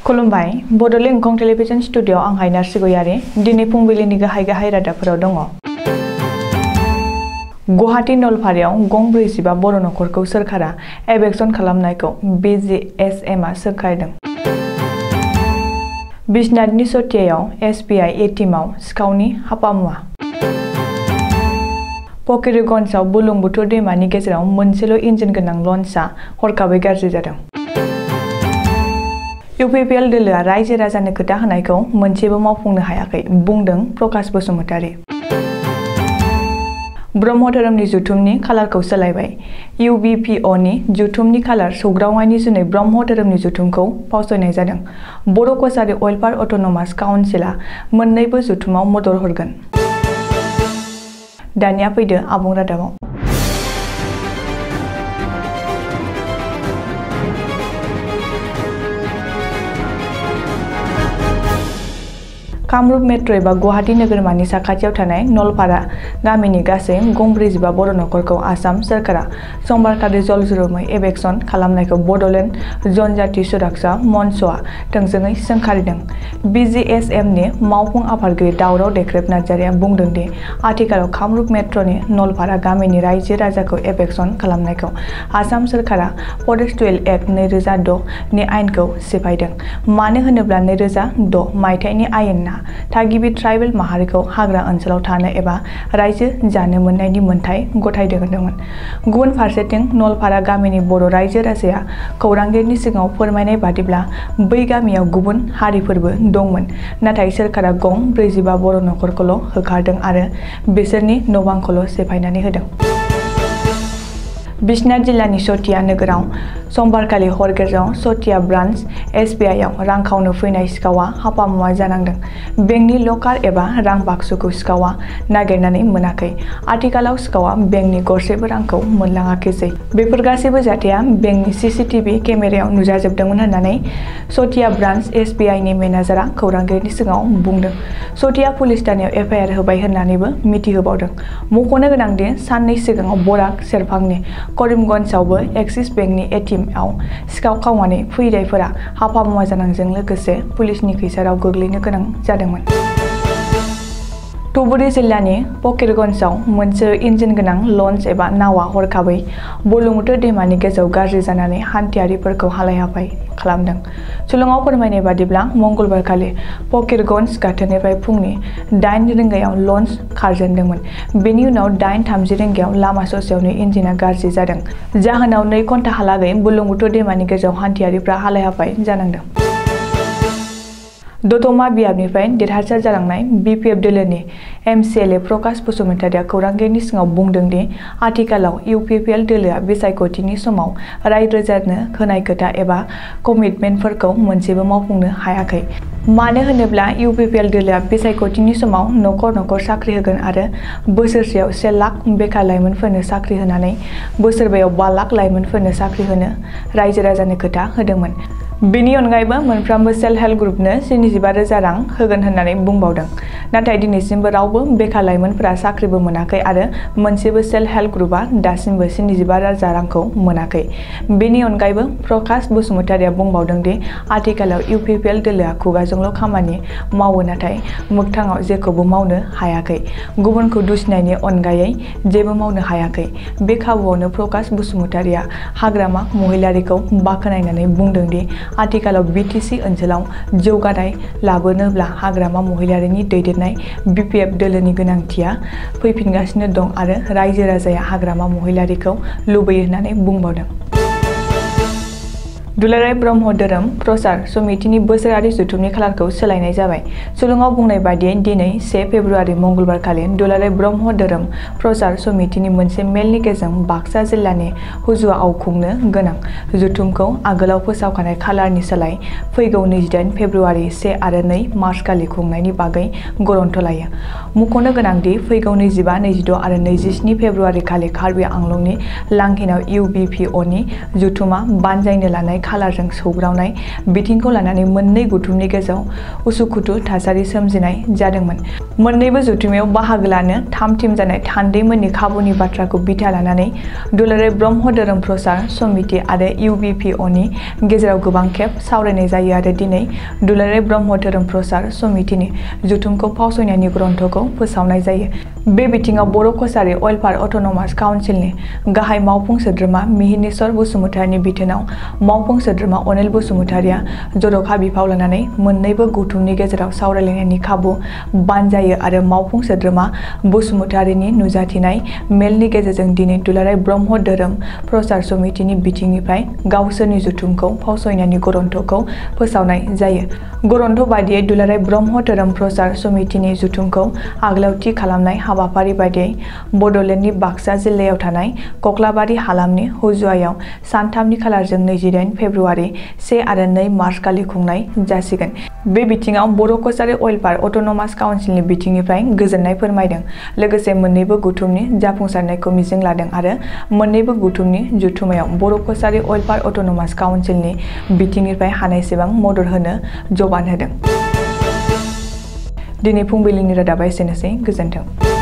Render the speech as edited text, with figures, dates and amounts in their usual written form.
खुलुमबाय Bodoland एंखं television studio आं हायनार सिगयारि दिनै फुंबिलिनि गाहाय रादाबफोराव दङ। गुवाहाटी नलपारायाव गं 45 बर' नखरखौ सोरखारा एभेक्सन खालामनायखौ BGSMआ सोंखारिदों। बिश्नाथनि सतियायाव SBI एटिएमआव सिखावनि हापामुवा। फकिरगन्जआव बुरलुंबुथुर दैमानि गेजेराव मोनसेल' इन्जिन गोनां लन्चआ हरखाबै गाज्रि जादों। UPPL दोलोआ रायजो राजानो खोथा होनायखौ मोनसेबो मावफुंनो हायाखै बुंदों प्रकाश बसुमतारी। ब्रह्म धोरोमनि जथुमनि खालारखौ सोलायबाय। UBPOनि जथुमनि खालार सौग्रावनायनि जुनै ब्रह्म धोरोमनि जथुमखौ फावसयनाय जादों। बर' कसारी वेलफेयार अट'नमास काउन्सिलआ मोन्नैबो जथुमाव मदद हरगोन। दानिया फैदो आबुं रादाबाव। कामरूप मेट्र' एबा गुवाहाटी नोगोरमानि साखाथियाव थानाय नलपारा गामिनि गासै गं 45 बर' नखरखौ आसाम सोरखारा समबारखालि जलजुरुमै एभेक्सन खालामनायखौ बड'लेण्ड जनजाति सुरक्षा मन्चआ थोंजोङै सोंखारिदों। BGSMनि मावफुं आफादगिरि दावराव देख्रेब नार्जारिया बुंदों दि आथिखालाव कामरूप मेट्र'नि नलपारा गामिनि रायजो राजाखौ एभेक्सन खालामनायखौ आसाम सोरखारा फरेस्टुवेल एक्ट 2006 नि आयेनखौ सिफायदों। मानो होनोब्ला 2006 मायथाइनि आयेनआ थागिबि ट्राइबेल माहारिखौ हाग्रा ओनसोलाव थानो एबा रायजो जानो मोननायनि मोन्थाय गथायदोंमोन। गुबुन फारसेथिं नलपारा गामिनि बर' रायजो राजाया खौरांगिरिनि सिगाङाव फोरमायनाय बादिब्ला बै गामियाव गुबुन हारिफोरबो दंमोन, नाथाय सोरखारा गं 45 बर' नखरखौल' होखारदों आरो बिसोरनि न'बांखौल' सेफायनानै होदों। बिश्नाथ जिल्लानि सतिया नोगोराव समबारखालि हर गेजेराव सतिया ब्रान्च SBI आव रां खावनो फैनाय सिखावआ हापामुवा जानांदों। बेंकनि लकार एबा रां बाक्सुखौ सिखावआ नागिरनानै मोनाखै। आथिखालाव सिखावआ बेंकनि गरसेबो रांखौ मोनलाङाखैसै। बेफोर गासैबो जाथाया बेंकनि CCTV केमेरायाव नुजाजोबदोंमोन होननानै सतिया ब्रान्च SBI नि मेनेजारआ खौरांगिरिनि सिगाङाव बुंदों। सतिया पुलिस थानायाव FIR होबाय होननानैबो मिथिहोबावदों। मख'नो गोनांदि साननै सिगाङाव बराक सेरफांनि करिमगन्जआवबो एक्सिस बेंकनि एटिएमआव सिखाव खावनानै फैनायफोरा हापामुवा जानांजों लोगोसे पुलिसनि खैसाराव गोग्लैनो गोनां जादोंमोन। धुबुरी जिल्लानि फकिरगन्जआव मोनसे इन्जिन गोनां लन्च एबा नावआ हरखाबै बुरलुंबुथुर दैमानि गेजेराव गाज्रि जानानै हान्थियारिफोरखौ हालाय-हाफाय खालामदों। सुलुङाव फोरमायनाय बादिब्ला मंगलबारखालि फकिरगन्ज गाथोननिफ्राय फुंनि 8 रिंगायाव लन्च खारजेनदोंमोन। बेनि उनाव 8:30 रिंगायाव लामा ससेयावनो इन्जिनआ गाज्रि जादों। जाहोनाव 2 घन्टाहालागै बुरलुंबुथुर दैमानि गेजेराव हान्थियारिफ्रा हालाय-हाफाय जानांदों। दतमा बियाबनिफ्राय देरहासार जालांनाय BPF दोलोनि MCLA प्रकाश बसुमतारीया खौरांगिरिनि सिगाङाव बुंदों दि आथिखालाव UPPL दोलोआ बिसायख'थिनि समाव रायजो राजानो होनाय खोथा एबा कमिटमेन्टफोरखौ मोनसेबो मावफुंनो हायाखै। मानो होनोब्ला UPPL दोलोआ बिसायख'थिनि समाव नखर साख्रि होगोन आरो बोसोरसेयाव 1 लाख बेखार लाइमोनफोरनो साख्रि होनानै बोसोरबायाव 5 लाख लाइमोनफोरनो साख्रि होनो रायजो राजानो खोथा होदोंमोन। बेनि अनगायैबो मोनफ्रोमबो सेल्फ हेल्प ग्रुपनो 75,000 रां होगोन होननानै बुंबावदों। नाथाय दिनैसिमबो रावबो बेखार लाइमोनफोरा साख्रिबो मोनाखै आरो मोनसेबो सेल्फ हेल्प ग्रुपआ दासिमबो 75,000 रांखौ मोनाखै। बेनि अनगायैबो प्रकाश बसुमतारीया बुंबावदों दि आथिखालाव UPPL दोलोआ खुगाजोंल' खामानि मावो नाथाय मोगथाङाव जेखौबो मावनो हायाखै। गुबुनखौ दुसिनायनि अनगायै जेबो मावनो हायाखै। बे खाबुआवनो प्रकाश बसुमतारीया हाग्रामा महिलारिखौ बाख्नायनानै बुंदों दि आथिखालाव BTC ओनसोलाव जौगानाय लाबोनोब्ला हाग्रामा महिलारिनि दैदेननाय BPF दोलोनि गोनांथिया फैफिनगासिनो दं आरो रायजो राजाया हाग्रामा महिलारिखौ लुबैयो होननानै बुंबावदों। दुलाराय ब्रह्म धोरोम प्रचार समितिनि बोसोरारि जथुमनि खालारखौ सोलायनाय जाबाय। सुलुङाव बुंनाय बादियै दिनै 1 फेब्रुआरि मंगलबारखालि दुलाराय ब्रह्म धोरोम प्रचार समितिनि मोनसे मेलनि गेजेरजों बाक्सा जिल्लानि हुजुआव खुंनो गोनां जथुमखौ आगोलाव फोसावखानाय खालारनि सोलाय फैगौ 28 फेब्रुआरि 1 आरो 2 मार्चखालि खुंनायनि बागै गरन्थ लायो। मख'नो गोनांदि फैगौ 25, 26 आरो 27 फेब्रुआरि खालि कार्बि आंलंनि लांहिनाव UBPOनि जथुमा बानजायनो लानाय खालारजों सौग्रावनाय बिथिंखौ लानानै मोननै गौथुमनि गेजेराव उसुखुथु थासारि सोमजिनाय जादोंमोन। मोननैबो जथुमायाव बाहागो लानो थाम थिम जानाय थान्दैमोननि खाबुनि बाथ्राखौ बिथा लानानै दुलाराय ब्रह्म धोरोम प्रसार समिति आरो UBPOनि गेजेराव गोबां खेब सावरायनाय जायो आरो दिनै दुलाराय ब्रह्म धोरोम प्रसार समितिनि जथुमखौ फावसयनायनि ग्रन्थखौ फोसावनाय जायो। बे बिथिङाव बर' कछारी अइलफार अट'नमास काउन्सिलनि गाहाय मावफुं सोद्रोमा मिहिनीश्वर बसुमतारीनि बिथोनाव मावफुं सोद्रोमा अनिल बसुमतारीया जर'खा बिफाव लानानै मोन्नैबो गौथुमनि गेजेराव सावरायलायनायनि खाबु बानजायो आरो मावफुं सोद्रोमा बसुमतारीनि नुजाथिनाय मेलनि गेजेरजों दिनै दुलाराय ब्रह्म धोरोम प्रसार समितिनि बिथिंनिफ्राय गावसोरनि जथुमखौ फावसयनायनि ग्रन्थखौ फोसावनाय जायो। ग्रन्थ बादियै दुलाराय ब्रह्म धोरोम प्रसार समितिनि जथुमखौ आगोलाव थि खालामनाय हाबाफारि बादियै बड'लेण्डनि बाक्सा जिल्लायाव थानाय कक्लाबारि हालामनि हुजुआयाव सान 3 खालारजों 28 फेब्रुआरि 1 आरो 2 मार्च खालि खुंनाय जासिगोन। बे बिथिङाव बर' कछारी अइलफार अट'नमास काउन्सिलनि बिथिंनिफ्राय गोजोननाय फोरमायदों। लोगोसे मोन्नैबो गौथुमनि जाफुंसारनायखौ मिजिं लादों आरो मोन्नैबो गौथुमनि जथुमायाव बर' कछारी अइलफार अट'नमास काउन्सिलनि बिथिंनिफ्राय हानायसेबां मदद होनो जबान होदों। दिनै फुंबिलिनि रादाबा एसेनोसै। गोजोन्थों।